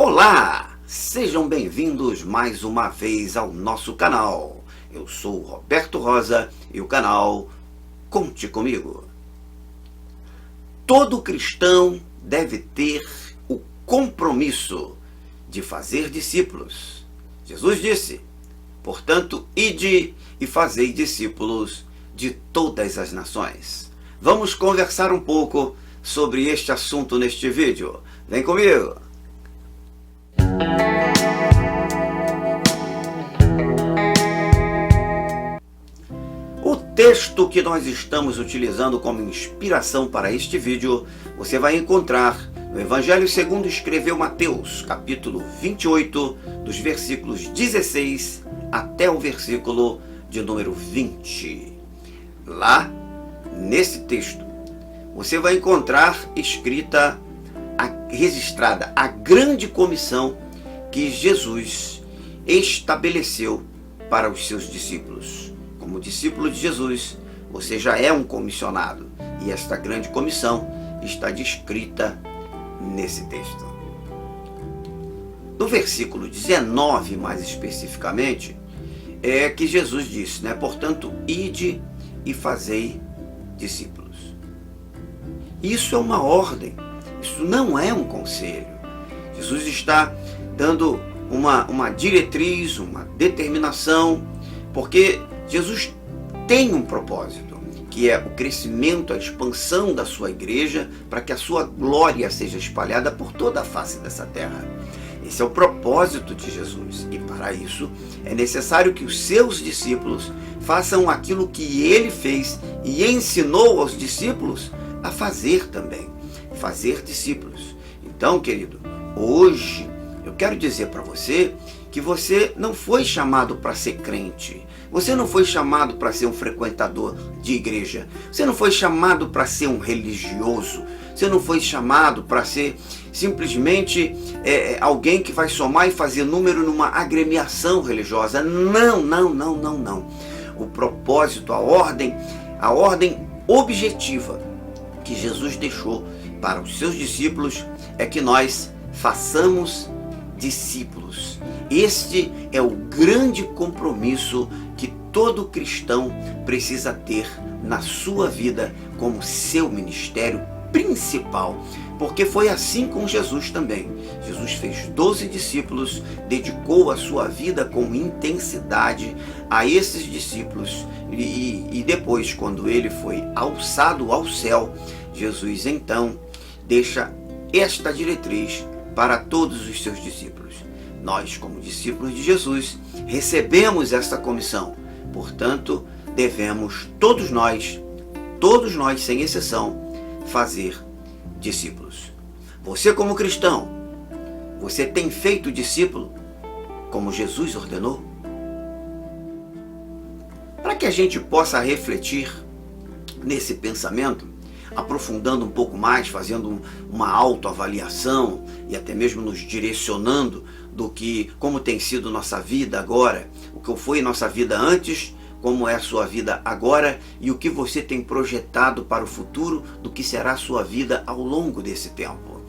Olá! Sejam bem-vindos mais uma vez ao nosso canal. Eu sou Roberto Rosa e o canal Conte Comigo. Todo cristão deve ter o compromisso de fazer discípulos. Jesus disse, portanto, ide e fazei discípulos de todas as nações. Vamos conversar um pouco sobre este assunto neste vídeo. Vem comigo! O texto que nós estamos utilizando como inspiração para este vídeo, você vai encontrar no Evangelho segundo escreveu Mateus, capítulo 28, dos versículos 16 até o versículo de número 20. Lá, nesse texto, você vai encontrar registrada a grande comissão que Jesus estabeleceu para os seus discípulos. Como discípulo de Jesus, você já é um comissionado, e esta grande comissão está descrita nesse texto. No versículo 19, mais especificamente, é que Jesus disse, portanto, ide e fazei discípulos. Isso é uma ordem, isso não é um conselho. Jesus está dando uma diretriz, uma determinação, porque Jesus tem um propósito, que é o crescimento, a expansão da sua igreja, para que a sua glória seja espalhada por toda a face dessa terra. Esse é o propósito de Jesus, e para isso é necessário que os seus discípulos façam aquilo que ele fez e ensinou aos discípulos a fazer também, fazer discípulos. Então, querido, hoje eu quero dizer para você que você não foi chamado para ser crente, você não foi chamado para ser um frequentador de igreja, você não foi chamado para ser um religioso, você não foi chamado para ser simplesmente alguém que vai somar e fazer número numa agremiação religiosa. Não. O propósito, a ordem objetiva que Jesus deixou para os seus discípulos é que nós façamos discípulos. Este é o grande compromisso que todo cristão precisa ter na sua vida como seu ministério principal, porque foi assim com Jesus também. Jesus fez 12 discípulos, dedicou a sua vida com intensidade a esses discípulos e depois, quando ele foi alçado ao céu, Jesus então deixa esta diretriz para todos os seus discípulos. Nós, como discípulos de Jesus, recebemos esta comissão. Portanto, devemos todos nós, sem exceção, fazer discípulos. Você, como cristão, você tem feito discípulo como Jesus ordenou? Para que a gente possa refletir nesse pensamento, aprofundando um pouco mais, fazendo uma autoavaliação e até mesmo nos direcionando como tem sido nossa vida agora, o que foi nossa vida antes, como é a sua vida agora e o que você tem projetado para o futuro, do que será a sua vida ao longo desse tempo.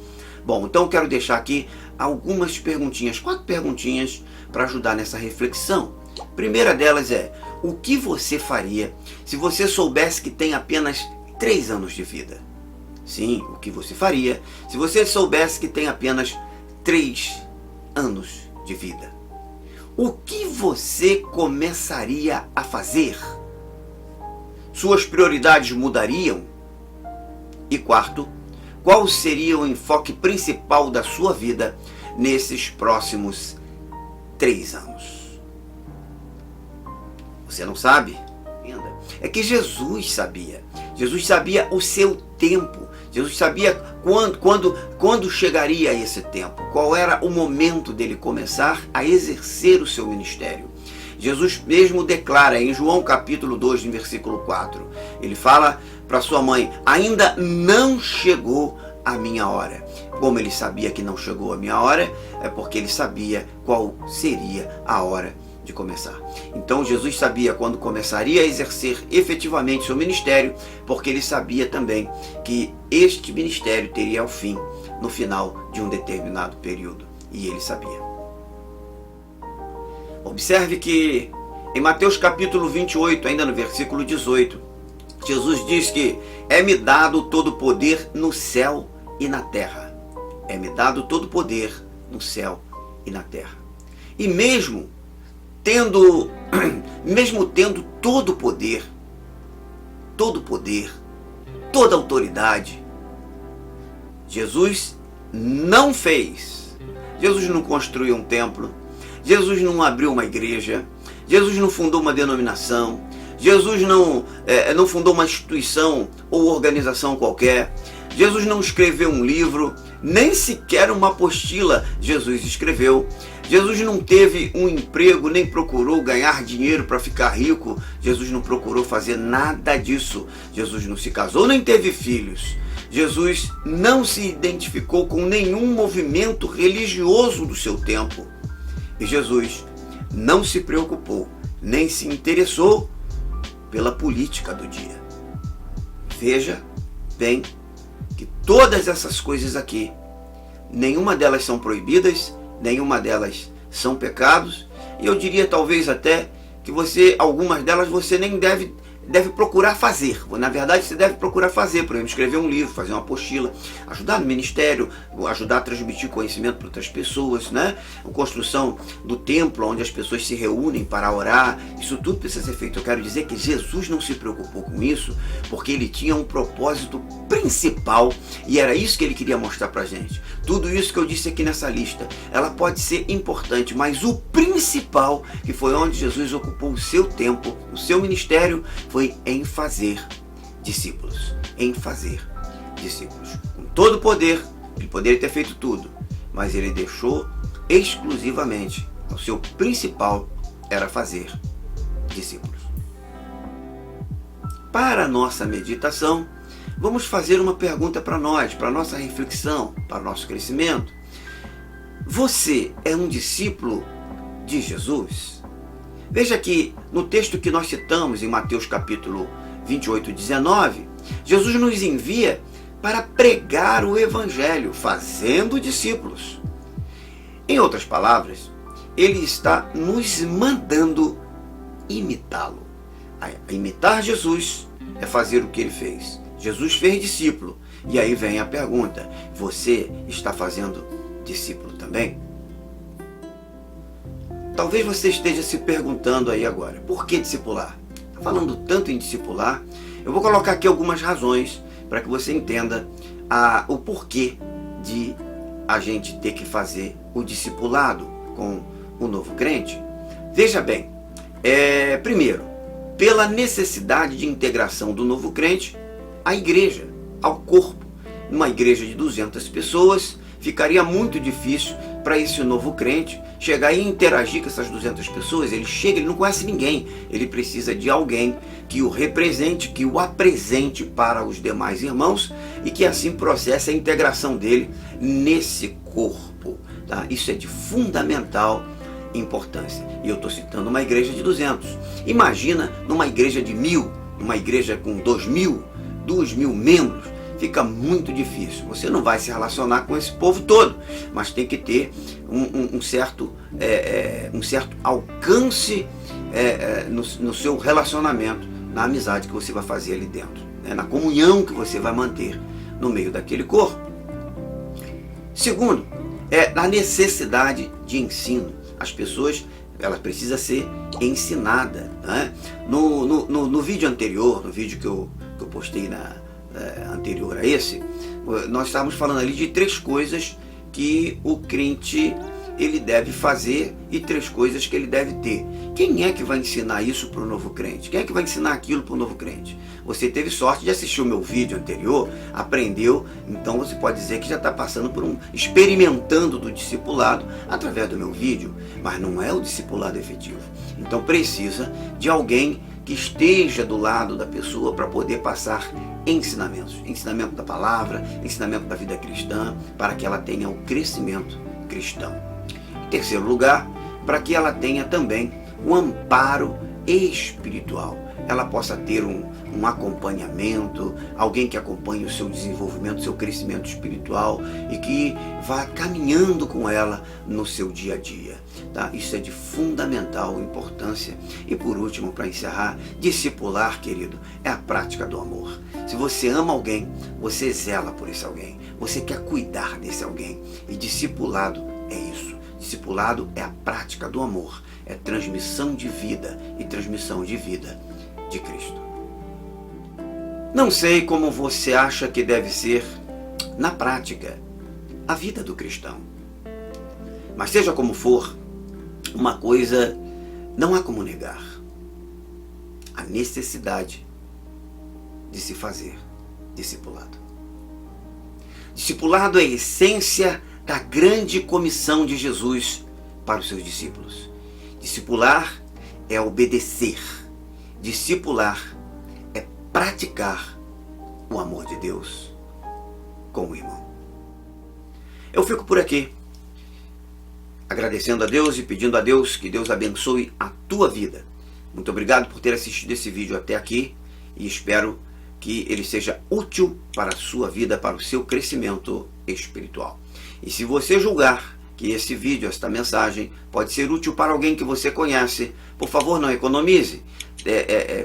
Bom, então eu quero deixar aqui algumas perguntinhas, 4 perguntinhas para ajudar nessa reflexão. A primeira delas é, o que você faria se você soubesse que tem apenas 3 anos de vida? Sim, o que você faria se você soubesse que tem apenas 3 anos de vida? O que você começaria a fazer? Suas prioridades mudariam? E quarto, qual seria o enfoque principal da sua vida nesses próximos 3 anos? Você não sabe ainda? É que Jesus sabia. Jesus sabia o seu tempo. Jesus sabia quando chegaria esse tempo, qual era o momento dele começar a exercer o seu ministério. Jesus mesmo declara em João capítulo 2, no versículo 4, ele fala para sua mãe, ainda não chegou a minha hora. Como ele sabia que não chegou a minha hora, é porque ele sabia qual seria a hora de começar. Então Jesus sabia quando começaria a exercer efetivamente seu ministério, porque ele sabia também que este ministério teria ao fim no final de um determinado período. E ele sabia. Observe que em Mateus capítulo 28, ainda no versículo 18, Jesus diz que é-me dado todo o poder no céu e na terra. É-me dado todo o poder no céu e na terra. E mesmo tendo todo o poder, toda a autoridade, Jesus não fez. Jesus não construiu um templo, Jesus não abriu uma igreja, Jesus não fundou uma denominação, Jesus não fundou uma instituição ou organização qualquer, Jesus não escreveu um livro, nem sequer uma apostila Jesus escreveu. Jesus não teve um emprego, nem procurou ganhar dinheiro para ficar rico. Jesus não procurou fazer nada disso. Jesus não se casou, nem teve filhos. Jesus não se identificou com nenhum movimento religioso do seu tempo. E Jesus não se preocupou, nem se interessou pela política do dia. Veja bem que todas essas coisas aqui, nenhuma delas são proibidas, nenhuma delas são pecados, e eu diria talvez até que algumas delas você nem deve procurar fazer. Na verdade, você deve procurar fazer, por exemplo, escrever um livro, fazer uma apostila, ajudar no ministério, ajudar a transmitir conhecimento para outras pessoas, né? A construção do templo, onde as pessoas se reúnem para orar, isso tudo precisa ser feito. Eu quero dizer que Jesus não se preocupou com isso, porque ele tinha um propósito principal, e era isso que ele queria mostrar para a gente. Tudo isso que eu disse aqui nessa lista, ela pode ser importante, mas o principal, que foi onde Jesus ocupou o seu tempo, o seu ministério, foi em fazer discípulos. Em fazer discípulos. Com todo o poder, ele poderia ter feito tudo, mas ele deixou exclusivamente, o seu principal era fazer discípulos. Para a nossa meditação, vamos fazer uma pergunta para nós, para a nossa reflexão, para o nosso crescimento. Você é um discípulo de Jesus? Veja que no texto que nós citamos em Mateus capítulo 28, 19, Jesus nos envia para pregar o Evangelho, fazendo discípulos. Em outras palavras, ele está nos mandando imitá-lo. Imitar Jesus é fazer o que ele fez. Jesus fez discípulo. E aí vem a pergunta: você está fazendo discípulo também? Talvez você esteja se perguntando aí agora, por que discipular? Está falando tanto em discipular, eu vou colocar aqui algumas razões para que você entenda o porquê de a gente ter que fazer o discipulado com o novo crente. Veja bem, primeiro, pela necessidade de integração do novo crente à igreja, ao corpo. Numa igreja de 200 pessoas, ficaria muito difícil para esse novo crente chegar e interagir com essas 200 pessoas. Ele chega, ele não conhece ninguém, ele precisa de alguém que o represente, que o apresente para os demais irmãos e que assim processe a integração dele nesse corpo, tá? Isso é de fundamental importância. E eu estou citando uma igreja de 200. Imagina numa igreja de 1000, numa igreja com 2000, 2000 membros. Fica muito difícil. Você não vai se relacionar com esse povo todo, mas tem que ter um certo alcance no seu relacionamento, na amizade que você vai fazer ali dentro, né? Na comunhão que você vai manter no meio daquele corpo. Segundo, a necessidade de ensino. As pessoas, ela precisa ser ensinada, né? No vídeo anterior, no vídeo que eu postei anterior a esse, nós estávamos falando ali de 3 coisas que o crente ele deve fazer e 3 coisas que ele deve ter. Quem é que vai ensinar isso para o novo crente? Quem é que vai ensinar aquilo para o novo crente? Você teve sorte de assistir o meu vídeo anterior, aprendeu, então você pode dizer que já está passando experimentando do discipulado através do meu vídeo, mas não é o discipulado efetivo. Então precisa de alguém que esteja do lado da pessoa para poder passar ensinamentos. Ensinamento da palavra, ensinamento da vida cristã, para que ela tenha o crescimento cristão. Em terceiro lugar, para que ela tenha também o amparo espiritual. ela possa ter um acompanhamento, alguém que acompanhe o seu desenvolvimento, o seu crescimento espiritual e que vá caminhando com ela no seu dia a dia. Tá? Isso é de fundamental importância. E por último, para encerrar, discipular, querido, é a prática do amor. Se você ama alguém, você zela por esse alguém, você quer cuidar desse alguém. E discipulado é isso. Discipulado é a prática do amor, é transmissão de vida e transmissão de vida de Cristo. Não sei como você acha que deve ser, na prática, a vida do cristão. Mas seja como for, uma coisa não há como negar: a necessidade de se fazer discipulado. Discipulado é a essência da grande comissão de Jesus para os seus discípulos. Discipular é obedecer. Discipular é praticar o amor de Deus com o irmão. Eu fico por aqui, agradecendo a Deus e pedindo a Deus que Deus abençoe a tua vida. Muito obrigado por ter assistido esse vídeo até aqui e espero que ele seja útil para a sua vida, para o seu crescimento espiritual. E se você julgar que esse vídeo, esta mensagem, pode ser útil para alguém que você conhece, por favor, não economize.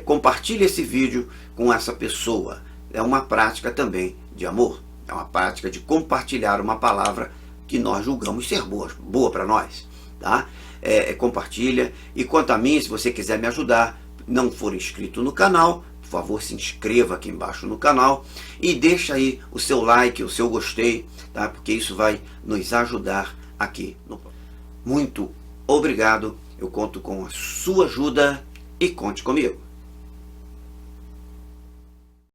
Compartilhe esse vídeo com essa pessoa. É uma prática também de amor. É uma prática de compartilhar uma palavra que nós julgamos ser boa para nós. Tá? Compartilha. E quanto a mim, se você quiser me ajudar, não for inscrito no canal, por favor, se inscreva aqui embaixo no canal e deixa aí o seu like, o seu gostei, tá? Porque isso vai nos ajudar aqui. Muito obrigado, eu conto com a sua ajuda e conte comigo.